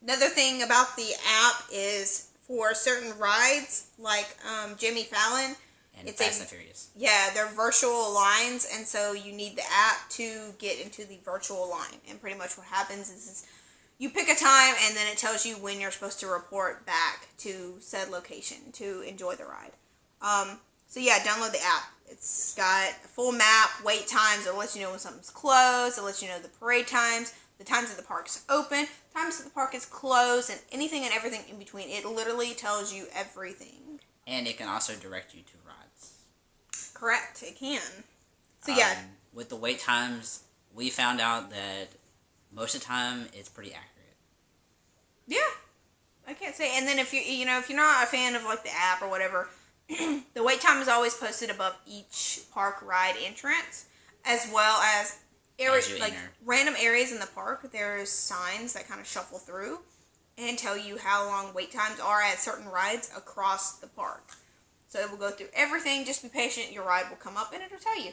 [SPEAKER 1] another thing about the app is for certain rides, like Jimmy Fallon,
[SPEAKER 2] and Fast and Furious.
[SPEAKER 1] Yeah, they're virtual lines, and so you need the app to get into the virtual line. And pretty much what happens is you pick a time, and then it tells you when you're supposed to report back to said location to enjoy the ride. So yeah, download the app. It's got a full map, wait times. It lets you know when something's closed. It lets you know the parade times, the times that the park's open, times that the park is closed, and anything and everything in between. It literally tells you everything.
[SPEAKER 2] And it can also direct you to rides.
[SPEAKER 1] Correct, it can. So yeah.
[SPEAKER 2] With the wait times, we found out that most of the time it's pretty accurate.
[SPEAKER 1] Yeah, I can't say. And then if you're not a fan of like the app or whatever, the wait time is always posted above each park ride entrance, as well as random areas in the park. There's signs that kind of shuffle through and tell you how long wait times are at certain rides across the park. So it will go through everything. Just be patient. Your ride will come up and it'll tell you,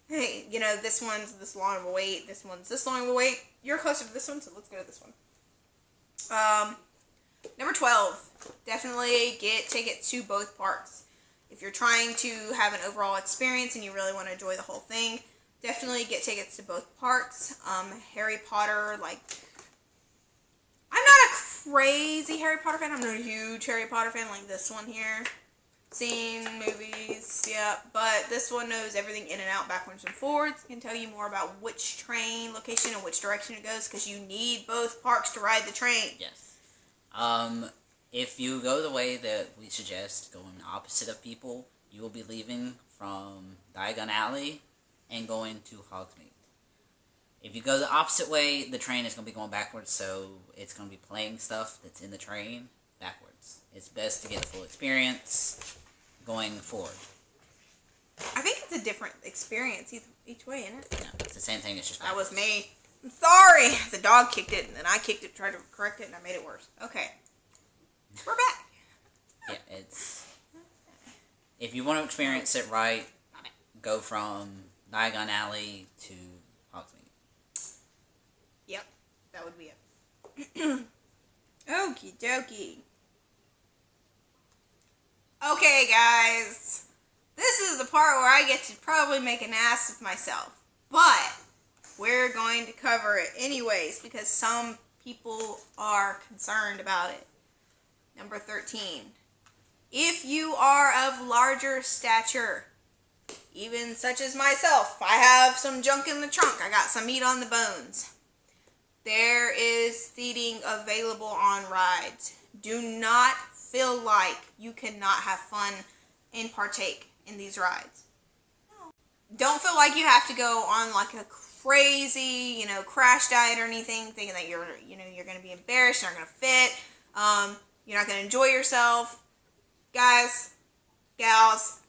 [SPEAKER 1] hey, this one's this long of a wait. This one's this long of a wait. You're closer to this one, so let's go to this one. Number 12. Definitely get tickets to both parks. If you're trying to have an overall experience and you really want to enjoy the whole thing, definitely get tickets to both parks. Harry Potter, I'm not a crazy Harry Potter fan. I'm not a huge Harry Potter fan like this one here. Seen movies, yeah, but this one knows everything in and out, backwards and forwards. It can tell you more about which train location and which direction it goes, because you need both parks to ride the train.
[SPEAKER 2] Yes. If you go the way that we suggest, going opposite of people, you will be leaving from Diagon Alley and going to Hogsmeade. If you go the opposite way, the train is going to be going backwards, so it's going to be playing stuff that's in the train backwards. It's best to get the full experience going forward.
[SPEAKER 1] I think it's a different experience each way, isn't it?
[SPEAKER 2] No, it's the same thing, it's just
[SPEAKER 1] That
[SPEAKER 2] backwards.
[SPEAKER 1] was me. I'm sorry. The dog kicked it, and then I kicked it, tried to correct it, and I made it worse. Okay. We're back.
[SPEAKER 2] Yeah, it's... If you want to experience it right, go from Diagon Alley to Hogsmeade.
[SPEAKER 1] Yep, that would be it. Okie dokie. Okay, guys. This is the part where I get to probably make an ass of myself. But we're going to cover it anyways because some people are concerned about it. Number 13. If you are of larger stature, even such as myself, I have some junk in the trunk. I got some meat on the bones. There is seating available on rides. Do not feel like you cannot have fun and partake in these rides. Don't feel like you have to go on like a crazy, crash diet or anything, thinking that you're going to be embarrassed, you're not going to fit, you're not going to enjoy yourself. Guys, gals,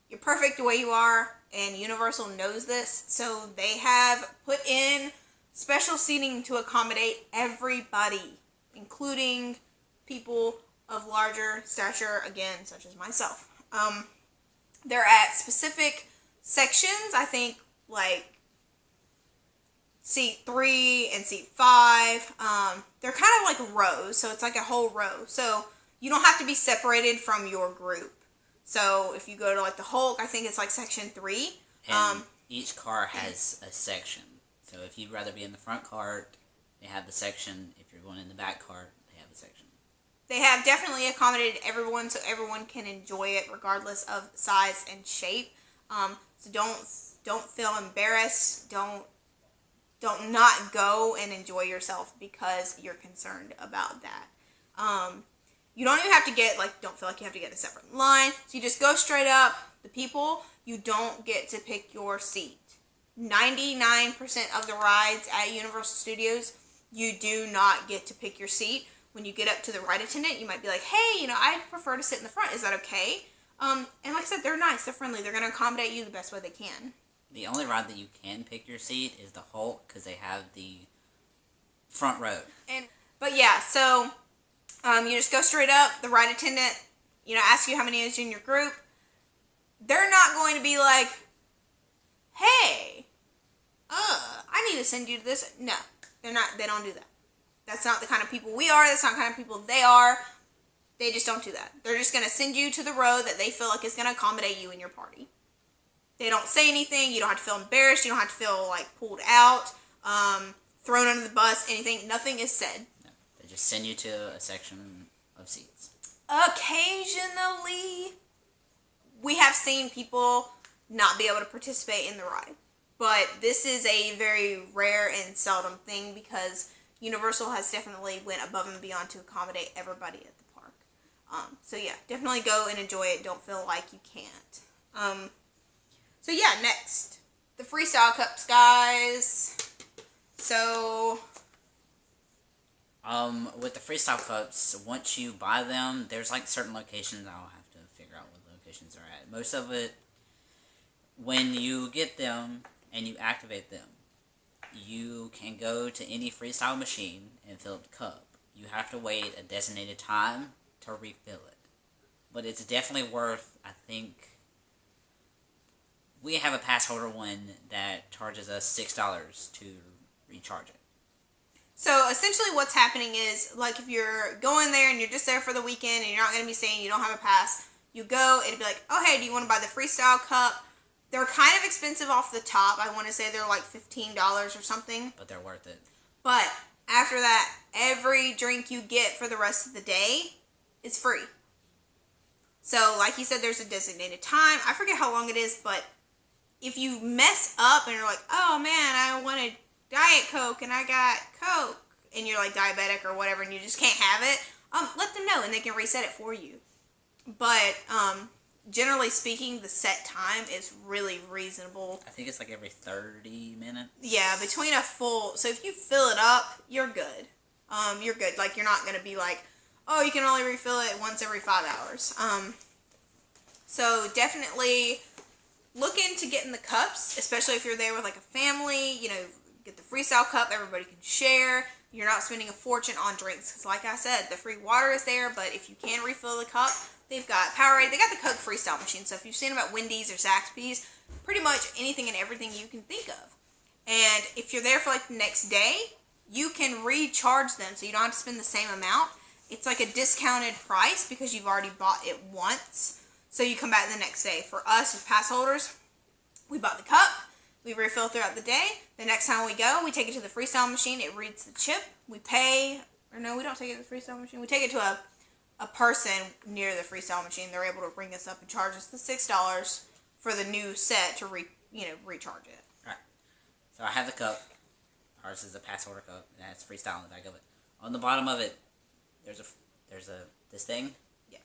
[SPEAKER 1] you're perfect the way you are, and Universal knows this, so they have put in special seating to accommodate everybody, including people of larger stature, again, such as myself. They're at specific sections, I think, like seat 3 and seat 5. They're kind of like rows, so it's like a whole row. So you don't have to be separated from your group. So if you go to like the Hulk, I think it's like section 3.
[SPEAKER 2] And each car has a section. So if you'd rather be in the front cart, they have the section. If you're going in the back cart, they have the section.
[SPEAKER 1] They have definitely accommodated everyone so everyone can enjoy it regardless of size and shape. So don't feel embarrassed. Don't not go and enjoy yourself because you're concerned about that. You don't even have to don't feel like you have to get a separate line. So you just go straight up. The people, you don't get to pick your seat. 99% of the rides at Universal Studios, you do not get to pick your seat. When you get up to the ride attendant, you might be like, hey, I prefer to sit in the front. Is that okay? And like I said, they're nice. They're friendly. They're going to accommodate you the best way they can.
[SPEAKER 2] The only ride that you can pick your seat is the Hulk because they have the front row.
[SPEAKER 1] But yeah, so you just go straight up. The ride attendant, asks you how many is in your group. They're not going to be like, hey, I need to send you to this. No, they're not. They don't do that. That's not the kind of people we are. That's not the kind of people they are. They just don't do that. They're just going to send you to the row that they feel like is going to accommodate you and your party. They don't say anything. You don't have to feel embarrassed. You don't have to feel like pulled out, thrown under the bus, anything. Nothing is said.
[SPEAKER 2] No, they just send you to a section of seats.
[SPEAKER 1] Occasionally, we have seen people not be able to participate in the ride. But this is a very rare and seldom thing because Universal has definitely went above and beyond to accommodate everybody at the park. So yeah, definitely go and enjoy it. Don't feel like you can't. So yeah, next. The Freestyle Cups, guys. So
[SPEAKER 2] with the Freestyle Cups, once you buy them, there's like certain locations. I'll have to figure out what locations they're at. Most of it, when you get them and you activate them, you can go to any freestyle machine and fill up the cup. You have to wait a designated time to refill it. But it's definitely worth, I think, we have a pass holder one that charges us $6 to recharge it.
[SPEAKER 1] So essentially what's happening is, like, if you're going there and you're just there for the weekend and you're not going to be saying you don't have a pass, you go, it'll be like, oh, hey, do you want to buy the Freestyle Cup? They're kind of expensive off the top. I want to say they're like $15 or something.
[SPEAKER 2] But they're worth it.
[SPEAKER 1] But after that, every drink you get for the rest of the day is free. So, like you said, there's a designated time. I forget how long it is, but if you mess up and you're like, oh man, I wanted Diet Coke and I got Coke, and you're like diabetic or whatever, and you just can't have it, let them know and they can reset it for you. But generally speaking, the set time is really reasonable.
[SPEAKER 2] I think it's like every 30 minutes.
[SPEAKER 1] Yeah, between a full. So if you fill it up, you're good. You're good. Like, you're not going to be like, oh, you can only refill it once every 5 hours. So definitely look into getting the cups, especially if you're there with like a family. You know, get the freestyle cup. Everybody can share. You're not spending a fortune on drinks. Because like I said, the free water is there, but if you can refill the cup, they've got Powerade. They got the Coke Freestyle machine. So if you've seen them at Wendy's or Zaxby's, pretty much anything and everything you can think of. And if you're there for like the next day, you can recharge them so you don't have to spend the same amount. It's like a discounted price because you've already bought it once. So you come back the next day. For us as pass holders, we bought the cup. We refill throughout the day. The next time we go, we take it to the freestyle machine. It reads the chip. We pay, or no, we don't take it to the freestyle machine. We take it to a person near the freestyle machine. They're able to bring us up and charge us the $6 for the new set to recharge it.
[SPEAKER 2] Right. So I have the cup. Ours is a pass holder cup. It has freestyle on the back of it. On the bottom of it, there's this thing.
[SPEAKER 1] Yeah.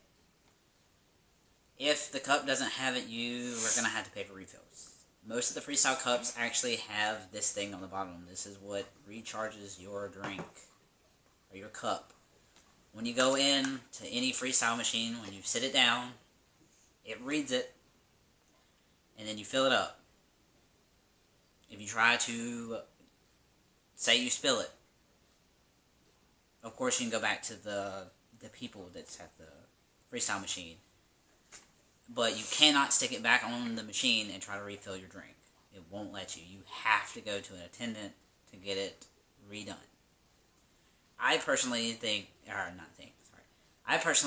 [SPEAKER 2] If the cup doesn't have it, you are gonna have to pay for refills. Most of the freestyle cups actually have this thing on the bottom. This is what recharges your drink or your cup. When you go in to any freestyle machine, when you sit it down, it reads it, and then you fill it up. If you try to, say you spill it, of course you can go back to the people that's at the freestyle machine. But you cannot stick it back on the machine and try to refill your drink. It won't let you. You have to go to an attendant to get it redone. I personally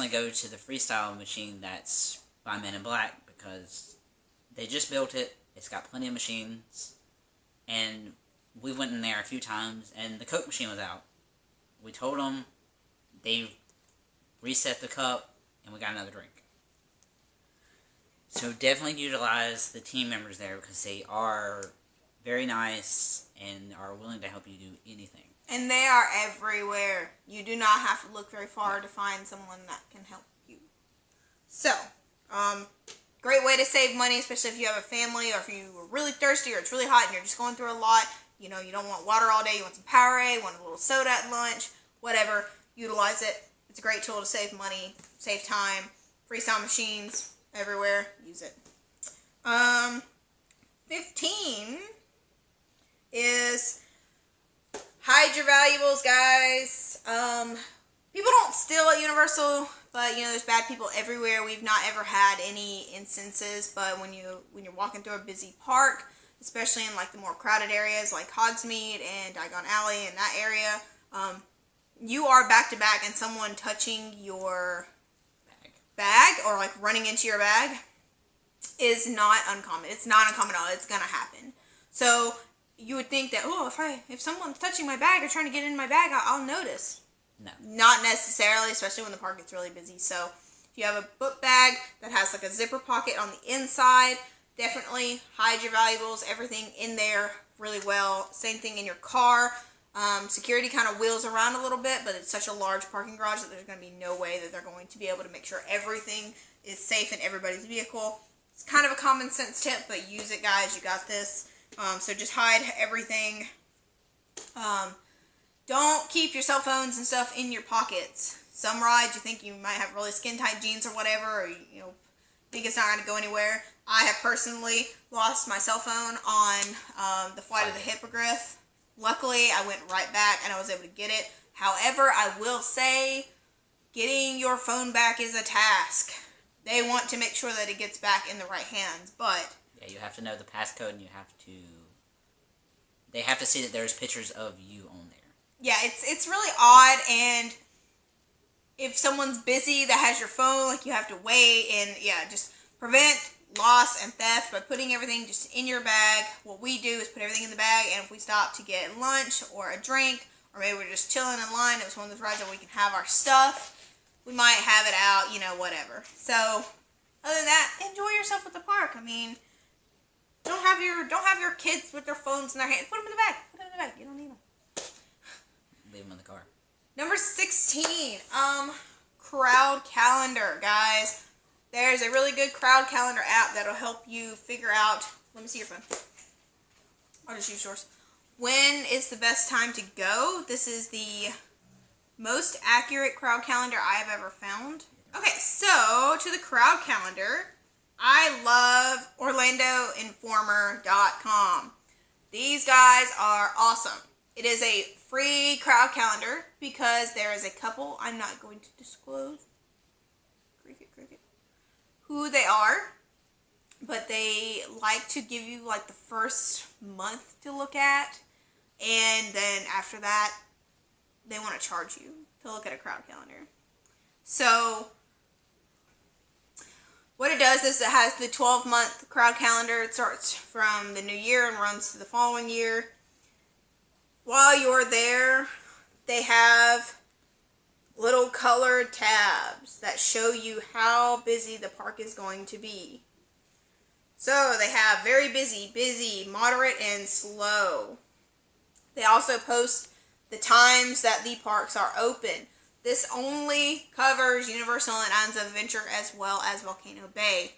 [SPEAKER 2] go to the freestyle machine that's by Men in Black because they just built it. It's got plenty of machines. And we went in there a few times and the Coke machine was out. We told them, they reset the cup, and we got another drink. So definitely utilize the team members there because they are very nice and are willing to help you do anything.
[SPEAKER 1] And they are everywhere. You do not have to look very far to find someone that can help you. So, great way to save money, especially if you have a family or if you are really thirsty or it's really hot and you're just going through a lot. You know, you don't want water all day. You want some Powerade, want a little soda at lunch, whatever. Utilize it. It's a great tool to save money, save time. Freestyle machines everywhere. Use it. 15 is hide your valuables, guys. People don't steal at Universal, but there's bad people everywhere. We've not ever had any instances, but when you're walking through a busy park, especially in like the more crowded areas like Hogsmeade and Diagon Alley and that area, you are back to back and someone touching your bag or like running into your bag is not uncommon. It's not uncommon at all. It's gonna happen. So you would think that, oh, if someone's touching my bag or trying to get in my bag, I'll notice.
[SPEAKER 2] No.
[SPEAKER 1] Not necessarily, especially when the park gets really busy. So if you have a book bag that has like a zipper pocket on the inside, definitely hide your valuables, everything in there really well. Same thing in your car. Security kind of wheels around a little bit, but it's such a large parking garage that there's going to be no way that they're going to be able to make sure everything is safe in everybody's vehicle. It's kind of a common sense tip, but use it, guys. You got this. So just hide everything. Don't keep your cell phones and stuff in your pockets. Some rides you think you might have really skin tight jeans or whatever, or think it's not going to go anywhere. I have personally lost my cell phone on the flight of the Hippogriff. Luckily, I went right back and I was able to get it. However, I will say, getting your phone back is a task. They want to make sure that it gets back in the right hands, but
[SPEAKER 2] yeah, you have to know the passcode, and they have to see that there's pictures of you on there.
[SPEAKER 1] Yeah, it's really odd, and if someone's busy that has your phone, like, you have to wait, and yeah, just prevent loss and theft by putting everything just in your bag. What we do is put everything in the bag, and if we stop to get lunch or a drink, or maybe we're just chilling in line, it was one of those rides that we can have our stuff, we might have it out, whatever. So Other than that, enjoy yourself at the park. I mean, don't have your kids with their phones in their hands. Put them in the bag. Put them in the bag. You don't need them.
[SPEAKER 2] Leave them in the car.
[SPEAKER 1] Number 16, crowd calendar, guys. There's a really good crowd calendar app that'll help you figure out, let me see your phone. I'll just use yours. When is the best time to go? This is the most accurate crowd calendar I have ever found. Okay, so to the crowd calendar, I love OrlandoInformer.com. These guys are awesome. It is a free crowd calendar because there is a couple, I'm not going to disclose who they are, but they like to give you like the first month to look at, and then after that, they want to charge you to look at a crowd calendar. So what it does is it has the 12-month crowd calendar. It starts from the new year and runs to the following year. While you're there, they have little colored tabs that show you how busy the park is going to be. So they have very busy, busy, moderate, and slow. They also post the times that the parks are open. This only covers Universal and Islands of Adventure as well as Volcano Bay.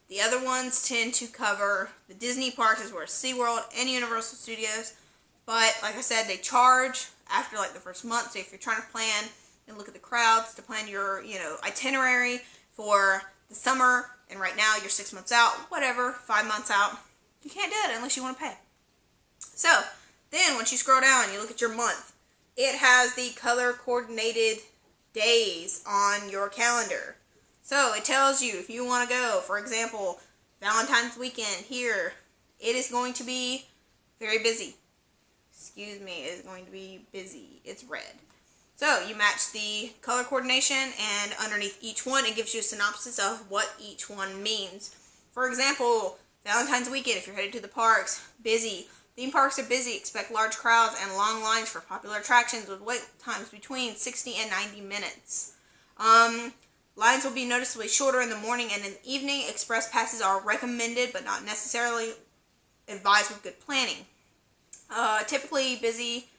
[SPEAKER 1] The other ones tend to cover the Disney parks as well as SeaWorld and Universal Studios. But like I said, they charge after like the first month. So if you're trying to plan and look at the crowds to plan your, itinerary for the summer, and right now you're 6 months out, whatever, 5 months out, you can't do it unless you want to pay. So then once you scroll down, you look at your month. It has the color coordinated days on your calendar. So it tells you if you want to go, for example, Valentine's weekend here, it is going to be very busy. It is going to be busy. It's red. So you match the color coordination, and underneath each one, it gives you a synopsis of what each one means. For example, Valentine's weekend, if you're headed to the parks, busy. Theme parks are busy. Expect large crowds and long lines for popular attractions with wait times between 60 and 90 minutes. Lines will be noticeably shorter in the morning and in the evening. Express passes are recommended but not necessarily advised with good planning. Typically busy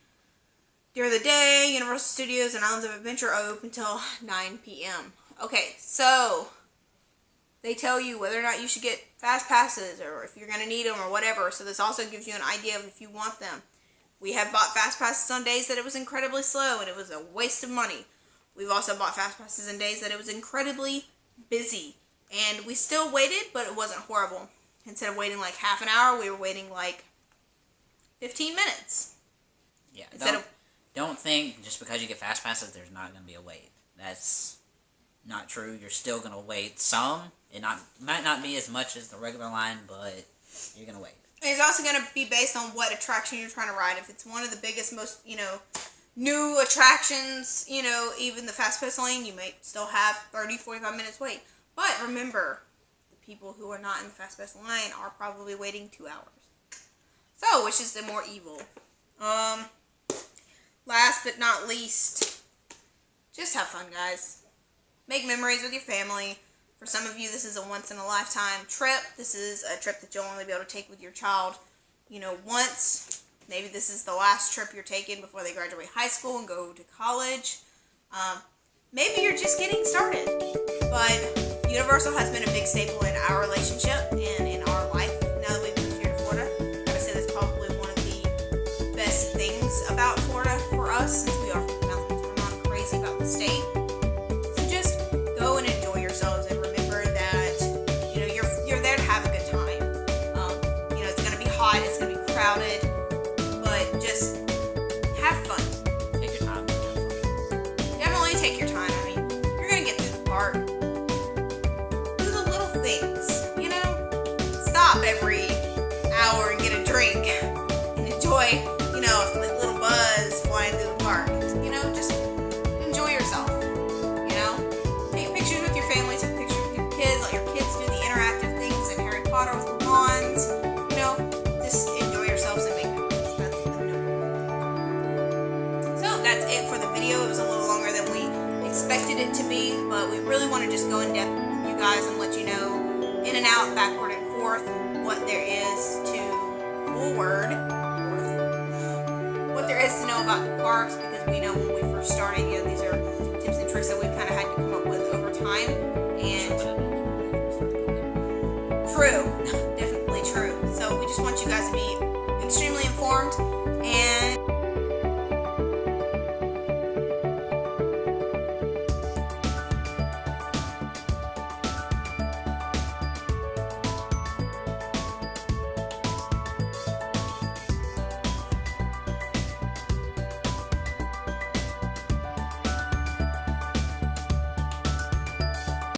[SPEAKER 1] during the day. Universal Studios and Islands of Adventure are open until 9 p.m. Okay, so they tell you whether or not you should get fast passes or if you're going to need them or whatever. So this also gives you an idea of if you want them. We have bought fast passes on days that it was incredibly slow and it was a waste of money. We've also bought fast passes on days that it was incredibly busy. And we still waited, but it wasn't horrible. Instead of waiting like half an hour, we were waiting like 15 minutes.
[SPEAKER 2] Yeah, don't think just because you get fast passes there's not going to be a wait. That's not true. You're still going to wait some. It might not be as much as the regular line, but you're going to wait.
[SPEAKER 1] It's also going to be based on what attraction you're trying to ride. If it's one of the biggest, most, new attractions, even the fast pass lane, you might still have 30, 45 minutes wait. But remember, the people who are not in the fast pass line are probably waiting 2 hours. So, which is the more evil? Last but not least, just have fun, guys. Make memories with your family. For some of you, this is a once-in-a-lifetime trip. This is a trip that you'll only be able to take with your child, once. Maybe this is the last trip you're taking before they graduate high school and go to college. Maybe you're just getting started. But Universal has been a big staple in our relationship and in our life now that we've moved here to Florida. I gotta say that's probably one of the best things about Florida for us, since we are from the mountains. We're not crazy about the state. So just go and enjoy yourselves and remember that, you're there to have a good time. It's gonna be hot, it's gonna be crowded, but just have fun.
[SPEAKER 2] Take your time. Have fun.
[SPEAKER 1] Definitely take your time. I mean, you're gonna get through the park. Do the little things, Stop every hour and get a drink and enjoy, a little buzz flying through the park. Just enjoy yourself. Take pictures with your family, take pictures with your kids, let your kids do the interactive things in Harry Potter with the wands. Just enjoy yourselves and make memories. That's the number one. So that's it for the video. It was a little longer than we expected it to be, but we really want to just go in depth with you guys and let you know out backward and forth what there is to what there is to know about the parks, because we know when we first started, these are tips and tricks that we've kind of had to come up with over time. And true.